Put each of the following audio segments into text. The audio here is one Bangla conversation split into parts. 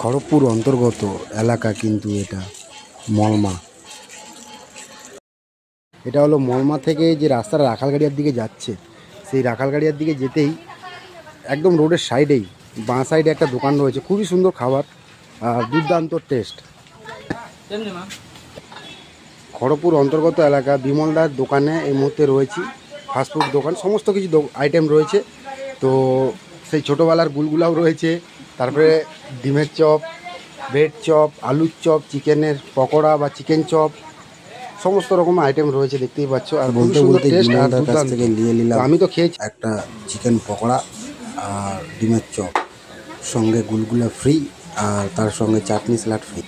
খড়গপুর অন্তর্গত এলাকা কিন্তু এটা মলমা। এটা হলো মলমা থেকে যে রাস্তাটা রাখালগাড়িয়ার দিকে যাচ্ছে, সেই রাখালগাড়িয়ার দিকে যেতেই একদম রোডের সাইডেই বাঁ সাইডে একটা দোকান রয়েছে, খুবই সুন্দর খাবার আর দুর্দান্ত টেস্ট। খড়গপুর অন্তর্গত এলাকা বিমলদার দোকানে এই মুহূর্তে রয়েছি। ফাস্টফুড দোকান, সমস্ত কিছু আইটেম রয়েছে। তো সেই ছোটোবেলার গুলগুলাও রয়েছে, তারপরে ডিমের চপ, ব্রেড চপ, আলুর চপ, চিকেনের পকোড়া বা চিকেন চপ, সমস্ত রকম আইটেম রয়েছে, দেখতেই পাচ্ছ। আর বলতে বলতে বিমলদার কাছ থেকে নিয়ে নিলাম, আমি তো খেয়েছি একটা চিকেন পকোড়া আর ডিমের চপ, সঙ্গে গুলগুলা ফ্রি আর তার সঙ্গে চাটনি স্যালাড ফ্রি।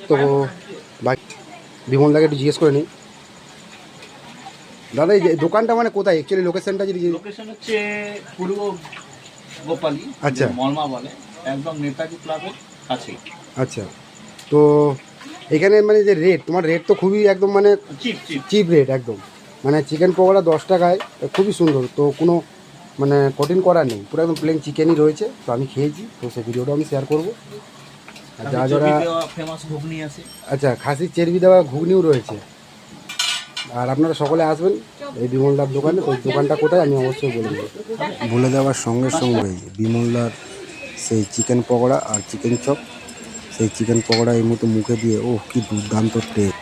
তো বাকি বিমলদাকে একটু জিজ্ঞেস করে নিই। দাদা এই যে দোকানটা মানে কোথায় অ্যাকচুয়ালি, লোকেশনটা যদি? লোকেশন হচ্ছে পূর্ব গোপালী, আচ্ছা, মলমা বলে, একদম নেতাজি ক্লাবের কাছে। আচ্ছা, তো এখানে মানে যে রেট, তোমার রেট তো খুবই একদম মানে চিপ রেট একদম, মানে চিকেন পকোড়া 10 টাকায় খুবই সুন্দর। তো কোনো মানে কঠিন করা নেই, পুরো একদম প্লেন চিকেনই রয়েছে। তো আমি খেয়েছি, তো সেই ভিডিওটা আমি শেয়ার করবো। আর যারা যারা ফেমাস ঘুগনি আছে, আচ্ছা, খাসির চর্বি দেওয়া ঘুগনিও রয়েছে। আর আপনারা সকলে আসবেন এই বিমলদার দোকানে। ওই দোকানটা কোথায় আমি অবশ্যই বলে দেবো। বলে দেওয়ার সঙ্গে সঙ্গেই বিমলদার সেই চিকেন পকোড়া আর চিকেন চপ, সেই চিকেন পকোড়া এই মতো মুখে দিয়ে, ও কি দুর্দান্ত টেস্ট।